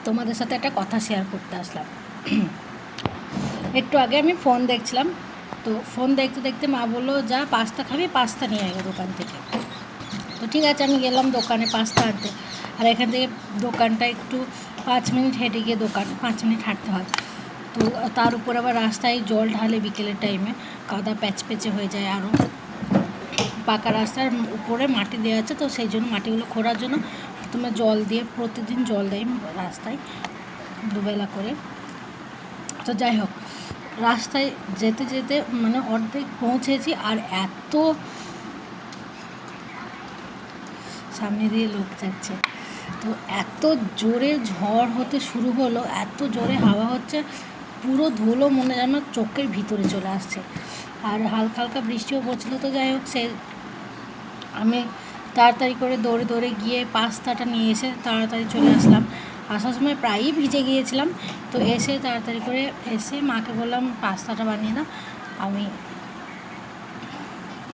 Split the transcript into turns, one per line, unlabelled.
তোমাদের সাথে একটা কথা শেয়ার করতে আসলাম। একটু আগে আমি ফোন দেখছিলাম, তো ফোন দেখতে দেখতে মা বললো যা পাস্তা খাবি, পাস্তা নিয়ে আয় দোকান থেকে। তো ঠিক আছে, আমি গেলাম দোকানে পাস্তা আনতে। আর এখান থেকে দোকানটা একটু 5 মিনিট হেঁটে গিয়ে দোকান, 5 মিনিট হাঁটতে হয়। তো তার উপর আবার রাস্তায় জল ঢালে বিকেলের টাইমে, কাদা প্যাচপ্যাচে হয়ে যায়। আরও পাকা রাস্তার উপরে মাটি দেওয়া আছে, তো সেই জন্য মাটিগুলো খোঁড়ার জন্য প্রথমে জল দিয়ে, প্রতিদিন জল দেয় রাস্তায় দুবেলা করে। তো যাই হোক, রাস্তায় যেতে যেতে মানে অর্ধেক পৌঁছেছি, আর এত সামনে দিয়ে লোক যাচ্ছে, তো এত জোরে ঝড় হতে শুরু হলো, এত জোরে হাওয়া হচ্ছে, পুরো ধুলো মনে যেন চোখের ভিতরে চলে আসছে। আর হালকা হালকা বৃষ্টিও পড়ছিল। তো যাই হোক, আমি তাড়াতাড়ি করে দৌড়ে দৌড়ে গিয়ে পাস্তাটা নিয়ে এসে তাড়াতাড়ি চলে আসলাম। আসার সময় প্রায়ই ভিজে গিয়েছিলাম, তো এসে তাড়াতাড়ি করে এসে মাকে বললাম পাস্তাটা বানিয়ে দাও, আমি